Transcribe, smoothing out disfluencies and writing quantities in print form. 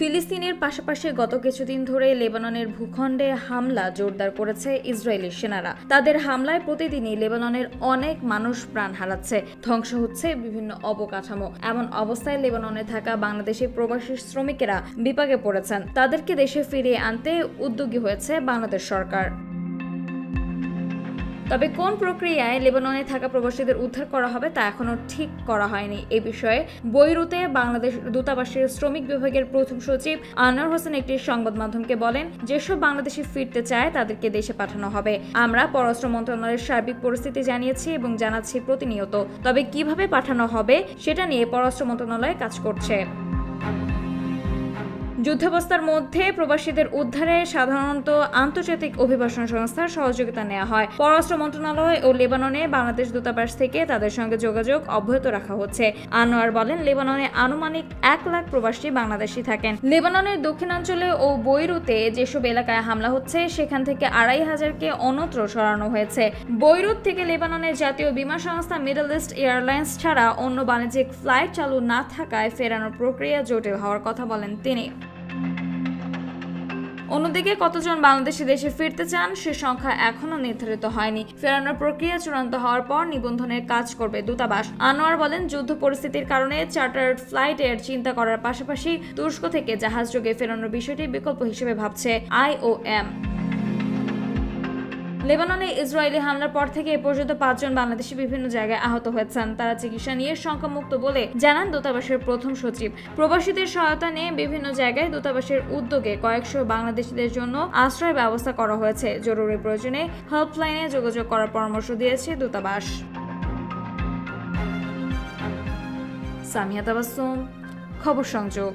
ফিলিস্তিনের পাশাপাশি গত কিছুদিন ধরে লেবাননের ভূখণ্ডে হামলা জোরদার করেছে ইসরায়েলি সেনারা। তাদের হামলায় প্রতিদিনই লেবাননের অনেক মানুষ প্রাণ হারাচ্ছে, ধ্বংস হচ্ছে বিভিন্ন অবকাঠামো। এমন অবস্থায় লেবাননে থাকা বাংলাদেশি প্রবাসী শ্রমিকেরা বিপাকে পড়েছেন। তাদেরকে দেশে ফিরিয়ে আনতে উদ্যোগী হয়েছে বাংলাদেশ সরকার। তবে কোন প্রক্রিয়ায় লেবাননে থাকা প্রবাসীদের উদ্ধার করা হবে তা এখনো ঠিক করা হয়নি। এই বিষয়ে বৈরুতে বাংলাদেশ দূতাবাসের শ্রমিক বিভাগের প্রথম সচিব আনোয়ার হোসেন একটি সংবাদ মাধ্যমকে বলেন, যেসব বাংলাদেশি ফিরতে চায় তাদেরকে দেশে পাঠানো হবে। আমরা পররাষ্ট্র মন্ত্রণালয়ের সার্বিক পরিস্থিতি জানিয়েছি এবং জানাচ্ছি প্রতিনিয়ত। তবে কিভাবে পাঠানো হবে সেটা নিয়ে পররাষ্ট্র মন্ত্রণালয় কাজ করছে। যুদ্ধাবস্থার মধ্যে প্রবাসীদের উদ্ধারে সাধারণত আন্তর্জাতিক অভিবাসন সংস্থার সহযোগিতা নেওয়া হয়। পররাষ্ট্র মন্ত্রণালয় ও লেবাননে বাংলাদেশ দূতাবাস থেকে তাদের সঙ্গে যোগাযোগ অব্যাহত রাখা হচ্ছে। আনোয়ার বলেন, লেবাননে আনুমানিক 1 লাখ প্রবাসী বাংলাদেশি থাকেন। লেবাননের দক্ষিণাঞ্চলে ও বৈরুতে যেসব এলাকায় হামলা হচ্ছে সেখান থেকে 2,500কে অন্যত্র সরানো হয়েছে। বৈরুত থেকে লেবাননের জাতীয় বিমান সংস্থা মিডল ইস্ট এয়ারলাইন্স ছাড়া অন্য বাণিজ্যিক ফ্লাইট চালু না থাকায় ফেরানোর প্রক্রিয়া জটিল হওয়ার কথা বলেন তিনি। অন্যদিকে কতজন বাংলাদেশি দেশে ফিরতে চান সে সংখ্যা এখনো নির্ধারিত হয়নি। ফেরানোর প্রক্রিয়া চূড়ান্ত হওয়ার পর নিবন্ধনের কাজ করবে দূতাবাস। আনোয়ার বলেন, যুদ্ধ পরিস্থিতির কারণে চার্টার্ড ফ্লাইটের চিন্তা করার পাশাপাশি তুরস্ক থেকে জাহাজযোগে ফেরানোর বিষয়টি বিকল্প হিসেবে ভাবছে IOM। লেবাননে ইসরায়েলি হামলার পর থেকে এ পর্যন্ত 5 জন বাংলাদেশি বিভিন্ন জায়গায় আহত হয়েছেন। তারা চিকিৎসা নিয়ে শঙ্কামুক্ত বলে জানান দূতাবাসের প্রথম সচিব। প্রবাসীদের সহায়তা নিয়ে বিভিন্ন জায়গায় দূতাবাসের উদ্যোগে কয়েকশো বাংলাদেশিদের জন্য আশ্রয় ব্যবস্থা করা হয়েছে। জরুরি প্রয়োজনে হেল্পলাইনে যোগাযোগ করার পরামর্শ দিয়েছে দূতাবাস। সামিয়া তাবাসসুম, খবর সংযোগ।